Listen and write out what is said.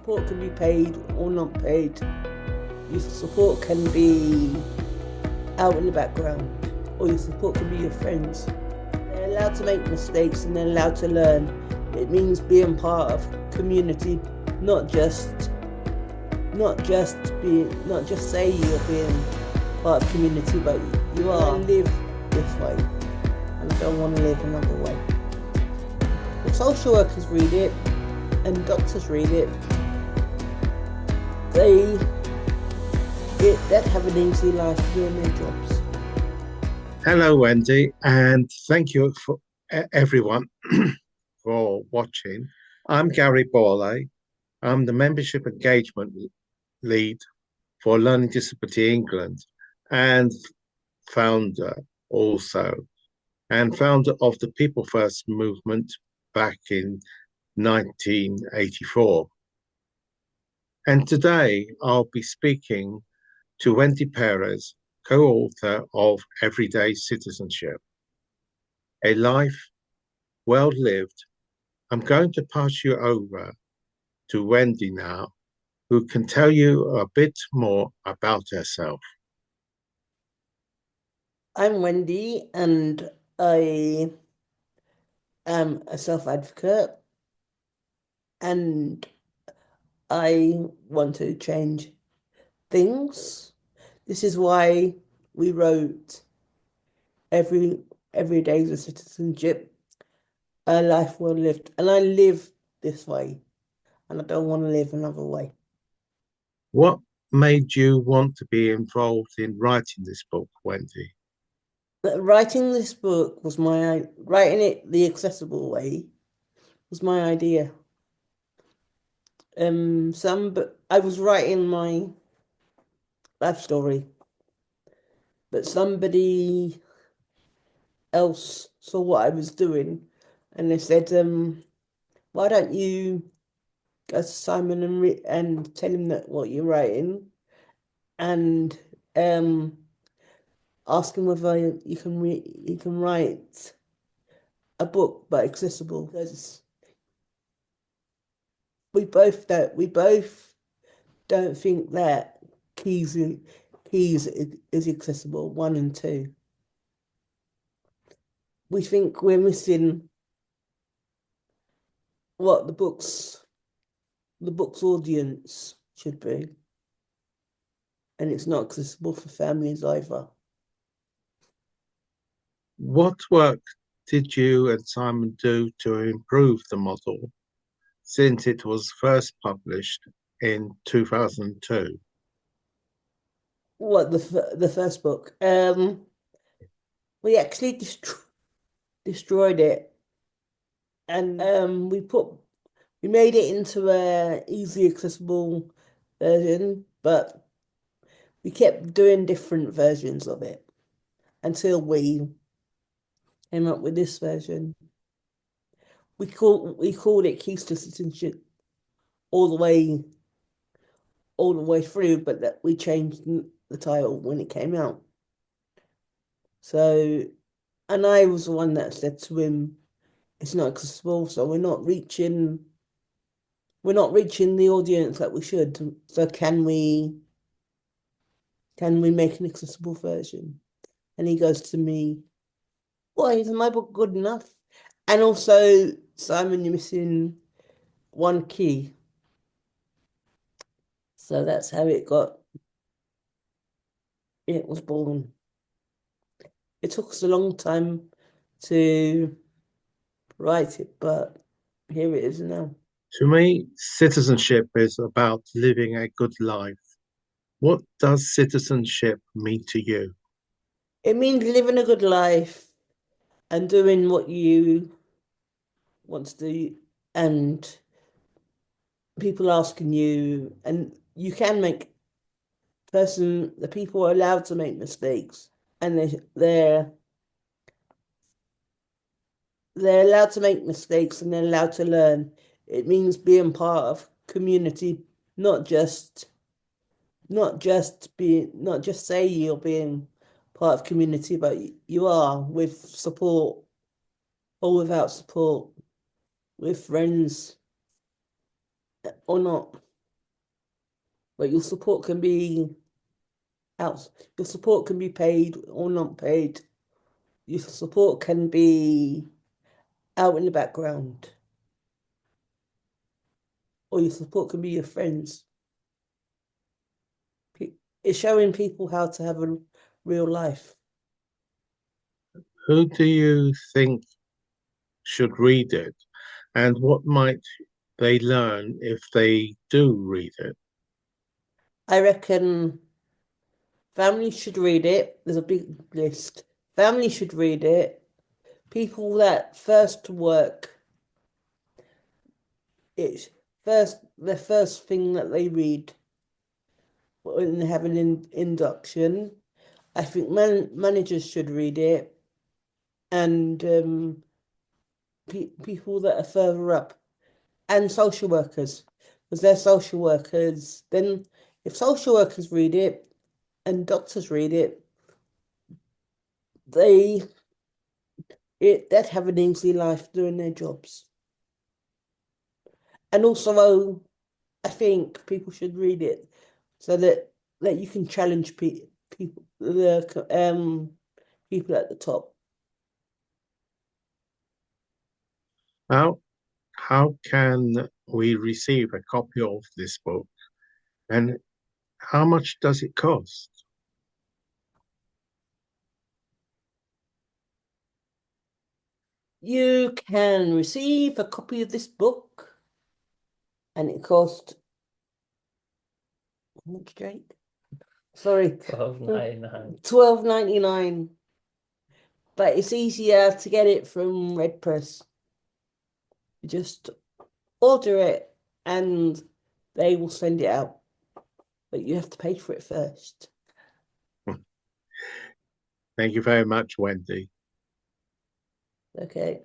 support can be paid or not paid. Your support can be out in the background, or your support can be your friends. They're allowed to make mistakes and they're allowed to learn. It means being part of community, not just say you're being part of community, but you are. I live this way, and I don't want to live another way. If social workers read it and doctors read it, they'd have an easy life doing their jobs. Hello, Wendy, and thank you for everyone for watching. I'm Gary Bourlet. I'm the Membership Engagement Lead for Learning Disability England and founder also, and founder of the People First movement back in 1984. And today I'll be speaking to Wendy Perez, co-author of Everyday Citizenship, A Life Well Lived. I'm going to pass you over to Wendy now, who can tell you a bit more about herself. I'm Wendy, and I am a self-advocate, and I want to change things. This is why we wrote Everyday Citizenship, A Life Well Lived. And I live this way, and I don't want to live another way. What made you want to be involved in writing this book, Wendy? Writing this book was writing it the accessible way was my idea. But I was writing my life story, but somebody else saw what I was doing, and they said, "Why don't you go to Simon and tell him that what you're writing, and ask him whether you can write a book but accessible?" Because we both don't think that keys is accessible, 1 and 2. We think we're missing what the book's audience should be, and it's not accessible for families either. What work did you and Simon do to improve the model since it was first published in 2002? What, the first book? We actually destroyed it, and we made it into a easy accessible version, but we kept doing different versions of it until we came up with this version. We called it Keys to Citizenship all the way through, but that we changed the title when it came out. So, and I was the one that said to him, it's not accessible, so we're not reaching the audience that we should. So can we make an accessible version? And he goes to me, why isn't my book good enough? And also, Simon, you're missing one key. So that's how it was born. It took us a long time to write it, but here it is now. To me, citizenship is about living a good life. What does citizenship mean to you? It means living a good life and doing what you want to do, and people asking you, and you can the people are allowed to make mistakes, and they're allowed to make mistakes and they're allowed to learn. It means being part of community, not just say you're being part of community, but you are, with support or without support, with friends or not. but out. Your support can be paid or not paid. Your support can be out in the background, or your support can be your friends. It's showing people how to have a real life. Who do you think should read it, and what might they learn if they do read it? I reckon families should read it. There's a big list. Families should read it. People that first work, it's the first thing that they read when they have an induction. I think managers should read it, and people that are further up, and social workers, because they're social workers. Then, if social workers read it and doctors read it, they they'd have an easy life doing their jobs. And also, I think people should read it so that you can challenge people at the top. How how can we receive a copy of this book, and how much does it cost? You can receive a copy of this book, and it cost how much, Jake? Sorry, £12.99. £12.99. But it's easier to get it from Red Press. You just order it, and they will send it out. But you have to pay for it first. Thank you very much, Wendy. Okay.